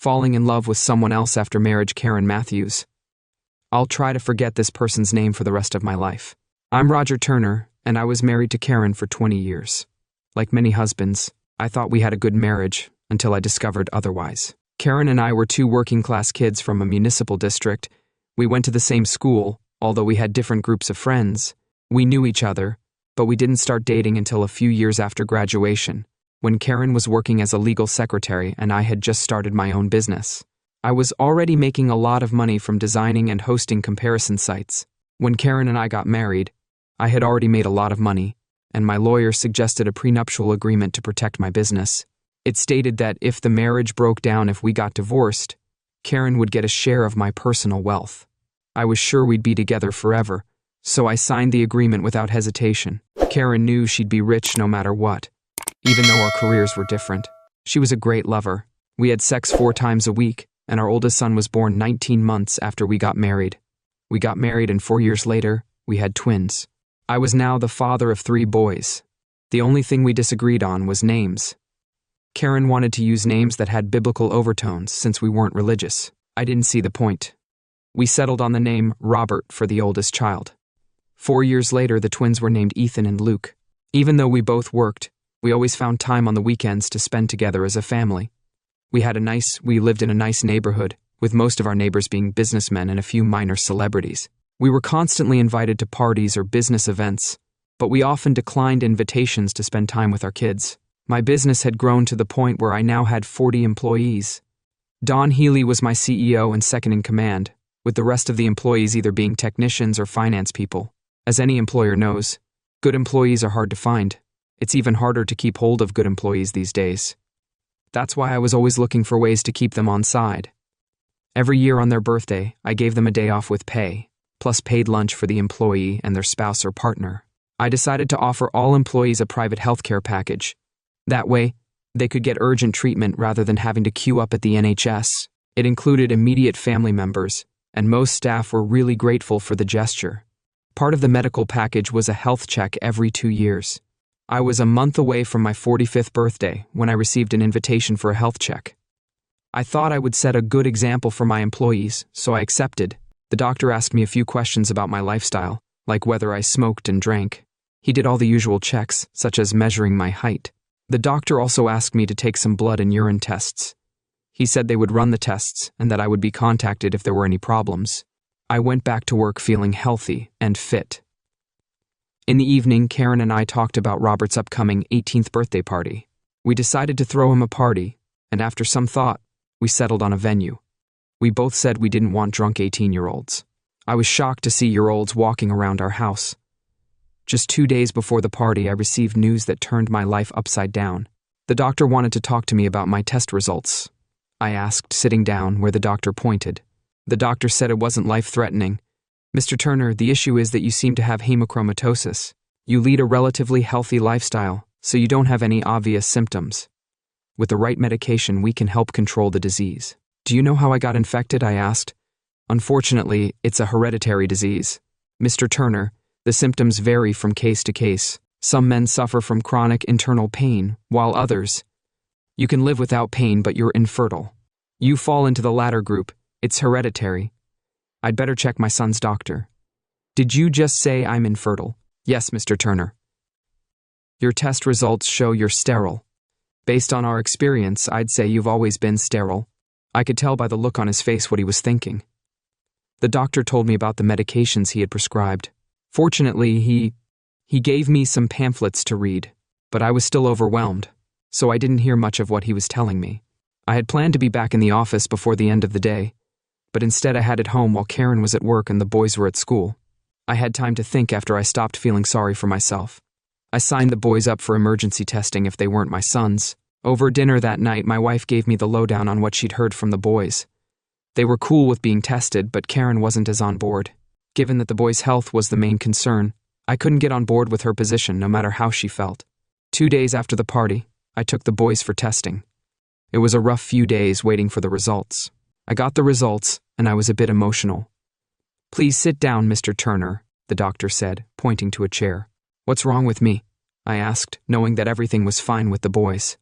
falling in love with someone else after marriage. Karen Matthews. I'll try to forget this person's name for the rest of my life. I'm Roger Turner, and I was married to Karen for 20 years. Like many husbands, I thought we had a good marriage until I discovered otherwise. Karen and I were two working-class kids from a municipal district. We went to the same school, although we had different groups of friends. We knew each other, but we didn't start dating until a few years after graduation, when Karen was working as a legal secretary and I had just started my own business. I was already making a lot of money from designing and hosting comparison sites. When Karen and I got married, I had already made a lot of money, and my lawyer suggested a prenuptial agreement to protect my business. It stated that if the marriage broke down, if we got divorced, Karen would get a share of my personal wealth. I was sure we'd be together forever, so I signed the agreement without hesitation. Karen knew she'd be rich no matter what, even though our careers were different. She was a great lover. We had sex 4 times a week, and our oldest son was born 19 months after we got married. We got married, and 4 years later, we had twins. I was now the father of 3 boys. The only thing we disagreed on was names. Karen wanted to use names that had biblical overtones since we weren't religious. I didn't see the point. We settled on the name Robert for the oldest child. 4 years later, the twins were named Ethan and Luke. Even though we both worked, we always found time on the weekends to spend together as a family. We lived in a nice neighborhood, with most of our neighbors being businessmen and a few minor celebrities. We were constantly invited to parties or business events, but we often declined invitations to spend time with our kids. My business had grown to the point where I now had 40 employees. Don Healy was my CEO and second in command, with the rest of the employees either being technicians or finance people. As any employer knows, good employees are hard to find. It's even harder to keep hold of good employees these days. That's why I was always looking for ways to keep them on side. Every year on their birthday, I gave them a day off with pay, plus paid lunch for the employee and their spouse or partner. I decided to offer all employees a private healthcare package. That way, they could get urgent treatment rather than having to queue up at the NHS. It included immediate family members, and most staff were really grateful for the gesture. Part of the medical package was a health check every 2 years. I was a month away from my 45th birthday when I received an invitation for a health check. I thought I would set a good example for my employees, so I accepted. The doctor asked me a few questions about my lifestyle, like whether I smoked and drank. He did all the usual checks, such as measuring my height. The doctor also asked me to take some blood and urine tests. He said they would run the tests and that I would be contacted if there were any problems. I went back to work feeling healthy and fit. In the evening, Karen and I talked about Robert's upcoming 18th birthday party. We decided to throw him a party, and after some thought, we settled on a venue. We both said we didn't want drunk 18-year-olds. I was shocked to see year-olds walking around our house. Just 2 days before the party, I received news that turned my life upside down. The doctor wanted to talk to me about my test results. I asked, sitting down where the doctor pointed. The doctor said it wasn't life-threatening. Mr. Turner, the issue is that you seem to have hemochromatosis. You lead a relatively healthy lifestyle, so you don't have any obvious symptoms. With the right medication, we can help control the disease. Do you know how I got infected? I asked. Unfortunately, it's a hereditary disease. Mr. Turner, the symptoms vary from case to case. Some men suffer from chronic internal pain, while others, you can live without pain but you're infertile. You fall into the latter group. It's hereditary. I'd better check my son's doctor. Did you just say I'm infertile? Yes, Mr. Turner. Your test results show you're sterile. Based on our experience, I'd say you've always been sterile. I could tell by the look on his face what he was thinking. The doctor told me about the medications he had prescribed. Fortunately, he gave me some pamphlets to read, but I was still overwhelmed, so I didn't hear much of what he was telling me. I had planned to be back in the office before the end of the day, but instead I had it home while Karen was at work and the boys were at school. I had time to think after I stopped feeling sorry for myself. I signed the boys up for emergency testing if they weren't my sons. Over dinner that night, my wife gave me the lowdown on what she'd heard from the boys. They were cool with being tested, but Karen wasn't as on board. Given that the boys' health was the main concern, I couldn't get on board with her position no matter how she felt. 2 days after the party, I took the boys for testing. It was a rough few days waiting for the results. I got the results, and I was a bit emotional. Please sit down, Mr. Turner, the doctor said, pointing to a chair. What's wrong with me? I asked, knowing that everything was fine with the boys.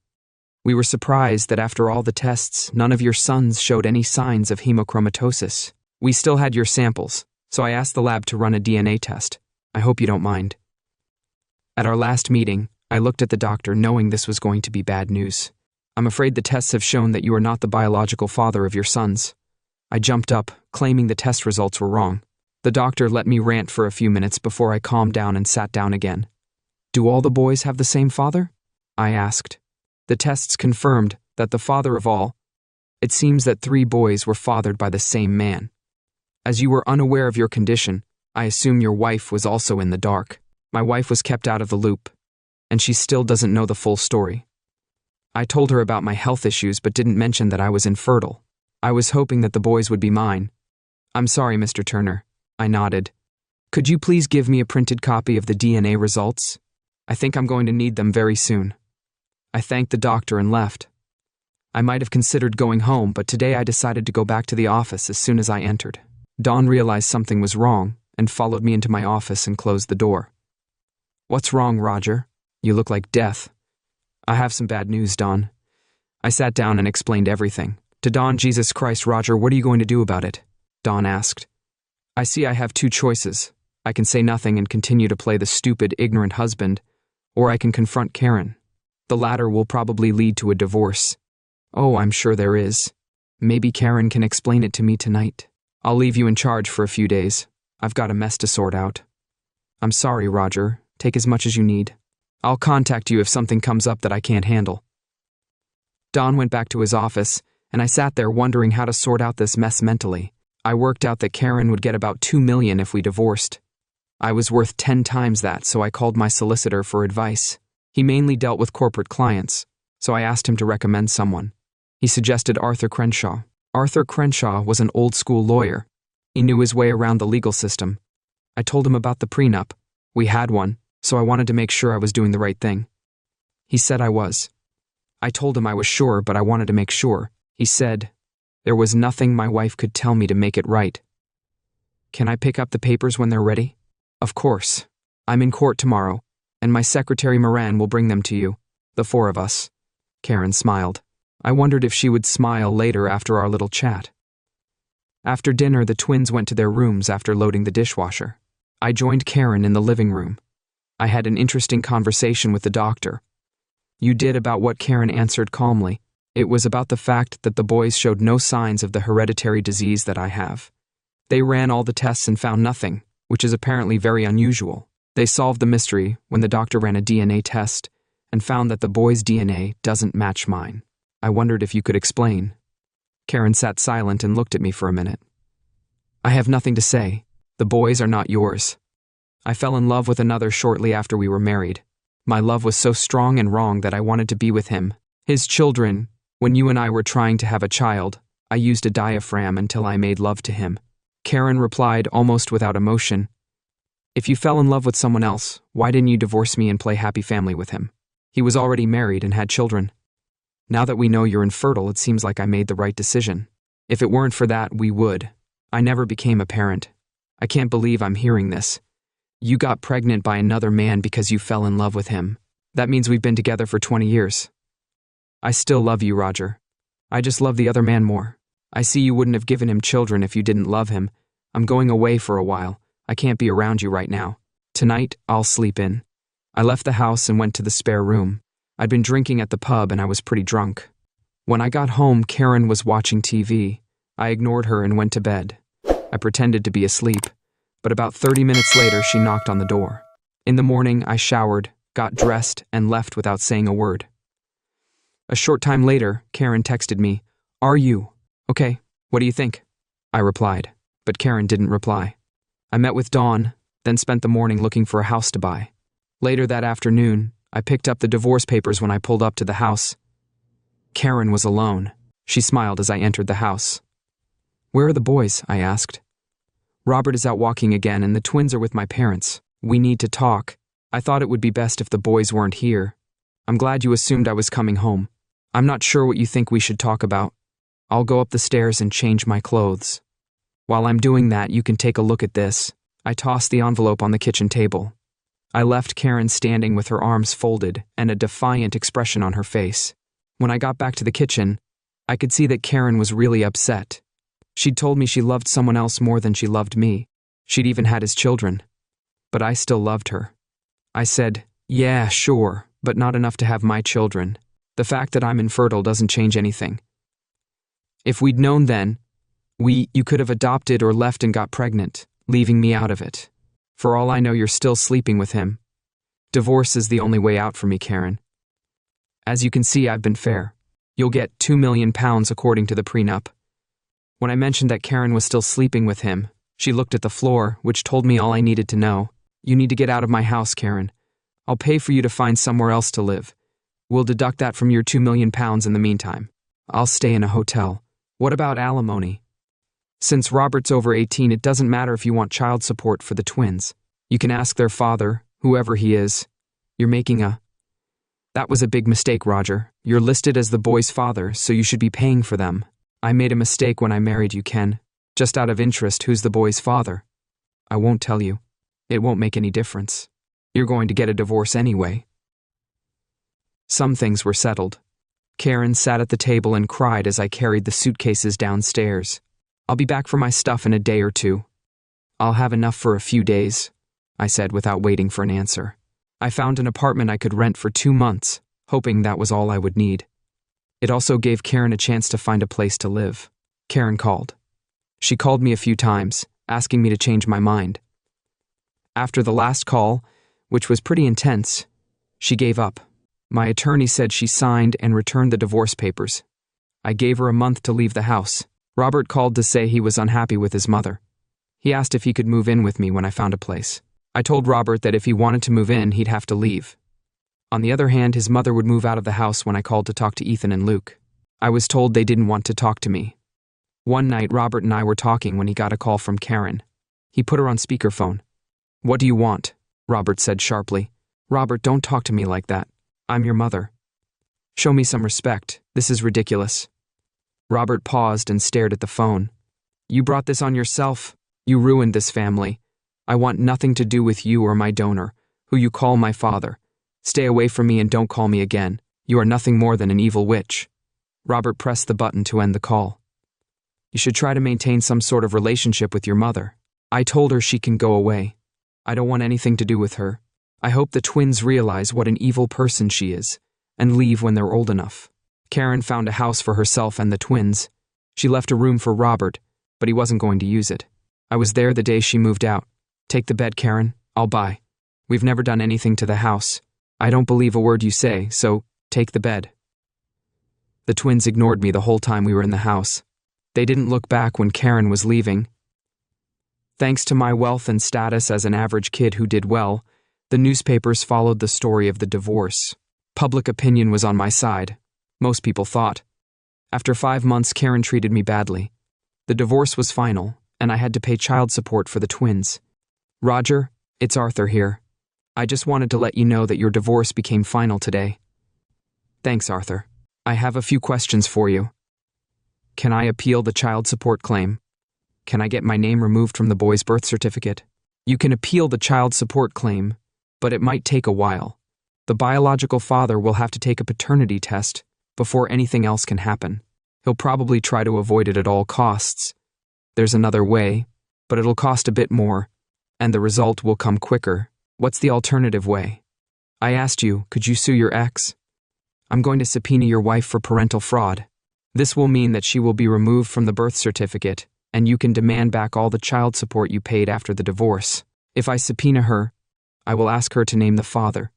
We were surprised that after all the tests, none of your sons showed any signs of hemochromatosis. We still had your samples, so I asked the lab to run a DNA test. I hope you don't mind. At our last meeting, I looked at the doctor knowing this was going to be bad news. I'm afraid the tests have shown that you are not the biological father of your sons. I jumped up, claiming the test results were wrong. The doctor let me rant for a few minutes before I calmed down and sat down again. Do all the boys have the same father? I asked. The tests confirmed that the father of all. It seems that 3 boys were fathered by the same man. As you were unaware of your condition, I assume your wife was also in the dark. My wife was kept out of the loop, and she still doesn't know the full story. I told her about my health issues but didn't mention that I was infertile. I was hoping that the boys would be mine. I'm sorry, Mr. Turner. I nodded. Could you please give me a printed copy of the DNA results? I think I'm going to need them very soon. I thanked the doctor and left. I might have considered going home, but today I decided to go back to the office as soon as I entered. Dawn realized something was wrong and followed me into my office and closed the door. What's wrong, Roger? You look like death. I have some bad news, Dawn. I sat down and explained everything. To Dawn, Jesus Christ, Roger, what are you going to do about it? Dawn asked. I see I have 2 choices. I can say nothing and continue to play the stupid, ignorant husband, or I can confront Karen. The latter will probably lead to a divorce. Oh, I'm sure there is. Maybe Karen can explain it to me tonight. I'll leave you in charge for a few days. I've got a mess to sort out. I'm sorry, Roger. Take as much as you need. I'll contact you if something comes up that I can't handle. Don went back to his office, and I sat there wondering how to sort out this mess mentally. I worked out that Karen would get about $2 million if we divorced. I was worth 10 times that, so I called my solicitor for advice. He mainly dealt with corporate clients, so I asked him to recommend someone. He suggested Arthur Crenshaw. Arthur Crenshaw was an old-school lawyer. He knew his way around the legal system. I told him about the prenup. We had one, so I wanted to make sure I was doing the right thing. He said I was. I told him I was sure, but I wanted to make sure. He said, there was nothing my wife could tell me to make it right. Can I pick up the papers when they're ready? Of course. I'm in court tomorrow, and my secretary Moran will bring them to you. The 4 of us. Karen smiled. I wondered if she would smile later after our little chat. After dinner, the twins went to their rooms after loading the dishwasher. I joined Karen in the living room. I had an interesting conversation with the doctor. You did about what Karen answered calmly. It was about the fact that the boys showed no signs of the hereditary disease that I have. They ran all the tests and found nothing, which is apparently very unusual. They solved the mystery when the doctor ran a DNA test and found that the boys' DNA doesn't match mine. I wondered if you could explain. Karen sat silent and looked at me for a minute. I have nothing to say. The boys are not yours. I fell in love with another shortly after we were married. My love was so strong and wrong that I wanted to be with him. His children, when you and I were trying to have a child, I used a diaphragm until I made love to him. Karen replied almost without emotion. If you fell in love with someone else, why didn't you divorce me and play happy family with him? He was already married and had children. Now that we know you're infertile, it seems like I made the right decision. If it weren't for that, we would. I never became a parent. I can't believe I'm hearing this. You got pregnant by another man because you fell in love with him. That means we've been together for 20 years. I still love you, Roger. I just love the other man more. I see you wouldn't have given him children if you didn't love him. I'm going away for a while. I can't be around you right now. Tonight, I'll sleep in. I left the house and went to the spare room. I'd been drinking at the pub and I was pretty drunk. When I got home, Karen was watching TV. I ignored her and went to bed. I pretended to be asleep, but about 30 minutes later, she knocked on the door. In the morning, I showered, got dressed, and left without saying a word. A short time later, Karen texted me, "Are you okay? What do you think?" I replied, but Karen didn't reply. I met with Dawn, then spent the morning looking for a house to buy. Later that afternoon, I picked up the divorce papers when I pulled up to the house. Karen was alone. She smiled as I entered the house. "Where are the boys?" I asked. "Robert is out walking again and the twins are with my parents. We need to talk. I thought it would be best if the boys weren't here. I'm glad you assumed I was coming home. I'm not sure what you think we should talk about. I'll go up the stairs and change my clothes. While I'm doing that, you can take a look at this." I tossed the envelope on the kitchen table. I left Karen standing with her arms folded and a defiant expression on her face. When I got back to the kitchen, I could see that Karen was really upset. She'd told me she loved someone else more than she loved me. She'd even had his children. But I still loved her. I said, "Yeah, sure, but not enough to have my children. The fact that I'm infertile doesn't change anything. If we'd known then, you could have adopted or left and got pregnant, leaving me out of it. For all I know, you're still sleeping with him. Divorce is the only way out for me, Karen. As you can see, I've been fair. You'll get £2 million according to the prenup." When I mentioned that Karen was still sleeping with him, she looked at the floor, which told me all I needed to know. "You need to get out of my house, Karen. I'll pay for you to find somewhere else to live. We'll deduct that from your £2 million in the meantime. I'll stay in a hotel. What about alimony? Since Robert's over 18, it doesn't matter if you want child support for the twins. You can ask their father, whoever he is. You're making a..." "That was a big mistake, Roger. You're listed as the boy's father, so you should be paying for them. I made a mistake when I married you, Ken. Just out of interest, who's the boy's father?" "I won't tell you. It won't make any difference. You're going to get a divorce anyway." Some things were settled. Karen sat at the table and cried as I carried the suitcases downstairs. "I'll be back for my stuff in a day or two." "I'll have enough for a few days," I said without waiting for an answer. I found an apartment I could rent for 2 months, hoping that was all I would need. It also gave Karen a chance to find a place to live. Karen called. She called me a few times, asking me to change my mind. After the last call, which was pretty intense, she gave up. My attorney said she signed and returned the divorce papers. I gave her a month to leave the house. Robert called to say he was unhappy with his mother. He asked if he could move in with me when I found a place. I told Robert that if he wanted to move in, he'd have to leave. On the other hand, his mother would move out of the house when I called to talk to Ethan and Luke. I was told they didn't want to talk to me. One night, Robert and I were talking when he got a call from Karen. He put her on speakerphone. "What do you want?" Robert said sharply. "Robert, don't talk to me like that. I'm your mother. Show me some respect. This is ridiculous." Robert paused and stared at the phone. "You brought this on yourself. You ruined this family. I want nothing to do with you or my donor, who you call my father. Stay away from me and don't call me again. You are nothing more than an evil witch." Robert pressed the button to end the call. "You should try to maintain some sort of relationship with your mother. I told her she can go away. I don't want anything to do with her. I hope the twins realize what an evil person she is and leave when they're old enough." Karen found a house for herself and the twins. She left a room for Robert, but he wasn't going to use it. I was there the day she moved out. "Take the bed, Karen. I'll buy. We've never done anything to the house. I don't believe a word you say, so take the bed." The twins ignored me the whole time we were in the house. They didn't look back when Karen was leaving. Thanks to my wealth and status as an average kid who did well, the newspapers followed the story of the divorce. Public opinion was on my side. Most people thought. After 5 months, Karen treated me badly. The divorce was final, and I had to pay child support for the twins. "Roger, it's Arthur here. I just wanted to let you know that your divorce became final today." "Thanks, Arthur. I have a few questions for you. Can I appeal the child support claim? Can I get my name removed from the boy's birth certificate?" "You can appeal the child support claim, but it might take a while. The biological father will have to take a paternity test before anything else can happen. He'll probably try to avoid it at all costs. There's another way, but it'll cost a bit more, and the result will come quicker." "What's the alternative way?" "I asked you, could you sue your ex?" "I'm going to subpoena your wife for parental fraud. This will mean that she will be removed from the birth certificate, and you can demand back all the child support you paid after the divorce. If I subpoena her, I will ask her to name the father.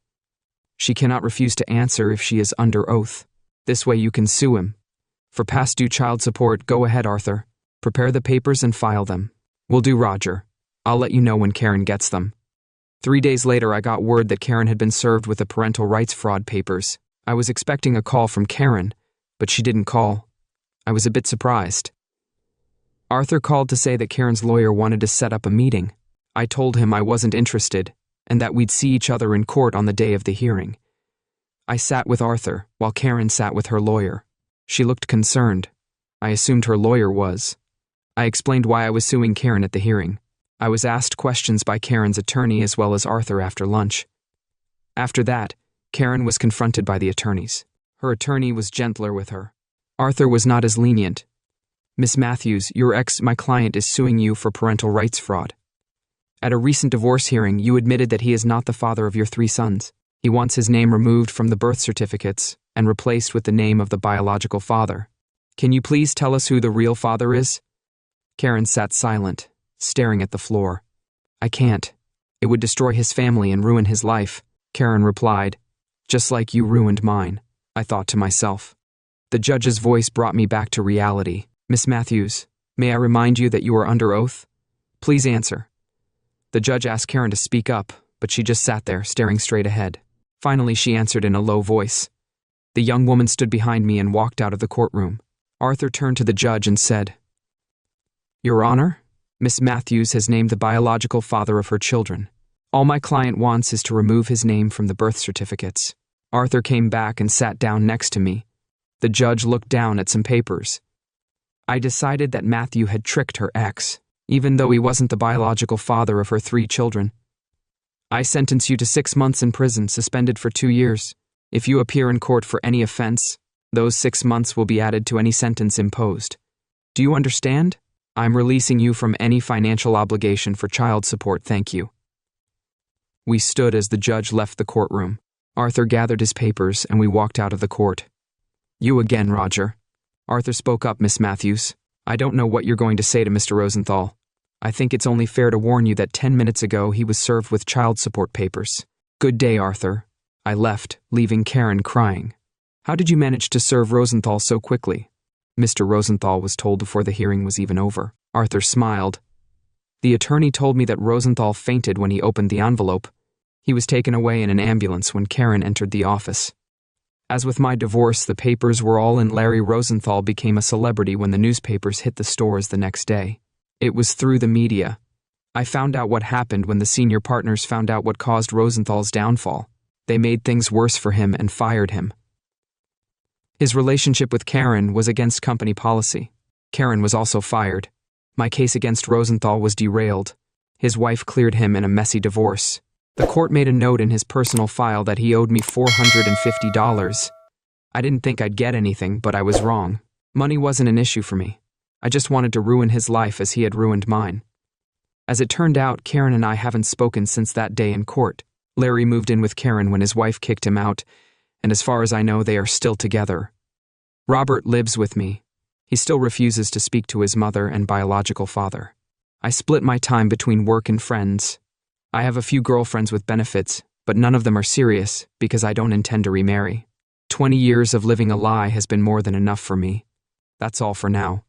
She cannot refuse to answer if she is under oath. This way you can sue him. For past due child support, go ahead, Arthur. Prepare the papers and file them." "Will do, Roger. I'll let you know when Karen gets them." 3 days later, I got word that Karen had been served with the parental rights fraud papers. I was expecting a call from Karen, but she didn't call. I was a bit surprised. Arthur called to say that Karen's lawyer wanted to set up a meeting. I told him I wasn't interested, and that we'd see each other in court on the day of the hearing. I sat with Arthur, while Karen sat with her lawyer. She looked concerned. I assumed her lawyer was. I explained why I was suing Karen at the hearing. I was asked questions by Karen's attorney as well as Arthur after lunch. After that, Karen was confronted by the attorneys. Her attorney was gentler with her. Arthur was not as lenient. Miss Matthews, my client is suing you for parental rights fraud. At a recent divorce hearing, you admitted that he is not the father of your 3 sons. He wants his name removed from the birth certificates and replaced with the name of the biological father. Can you please tell us who the real father is? Karen sat silent, staring at the floor. I can't. It would destroy his family and ruin his life, Karen replied. Just like you ruined mine, I thought to myself. The judge's voice brought me back to reality. Miss Matthews, may I remind you that you are under oath? Please answer. The judge asked Karen to speak up, but she just sat there, staring straight ahead. Finally, she answered in a low voice. The young woman stood behind me and walked out of the courtroom. Arthur turned to the judge and said, Your Honor, Miss Matthews has named the biological father of her children. All my client wants is to remove his name from the birth certificates. Arthur came back and sat down next to me. The judge looked down at some papers. I decided that Matthew had tricked her ex, even though he wasn't the biological father of her 3 children. I sentence you to 6 months in prison, suspended for 2 years. If you appear in court for any offense, those 6 months will be added to any sentence imposed. Do you understand? I'm releasing you from any financial obligation for child support, thank you. We stood as the judge left the courtroom. Arthur gathered his papers and we walked out of the court. You again, Roger. Arthur spoke up, Miss Matthews. I don't know what you're going to say to Mr. Rosenthal. I think it's only fair to warn you that 10 minutes ago he was served with child support papers. Good day, Arthur. I left, leaving Karen crying. How did you manage to serve Rosenthal so quickly? Mr. Rosenthal was told before the hearing was even over. Arthur smiled. The attorney told me that Rosenthal fainted when he opened the envelope. He was taken away in an ambulance when Karen entered the office. As with my divorce, the papers were all in. Larry Rosenthal became a celebrity when the newspapers hit the stores the next day. It was through the media. I found out what happened when the senior partners found out what caused Rosenthal's downfall. They made things worse for him and fired him. His relationship with Karen was against company policy. Karen was also fired. My case against Rosenthal was derailed. His wife cleared him in a messy divorce. The court made a note in his personal file that he owed me $450. I didn't think I'd get anything, but I was wrong. Money wasn't an issue for me. I just wanted to ruin his life as he had ruined mine. As it turned out, Karen and I haven't spoken since that day in court. Larry moved in with Karen when his wife kicked him out, and as far as I know, they are still together. Robert lives with me. He still refuses to speak to his mother and biological father. I split my time between work and friends. I have a few girlfriends with benefits, but none of them are serious because I don't intend to remarry. 20 years of living a lie has been more than enough for me. That's all for now.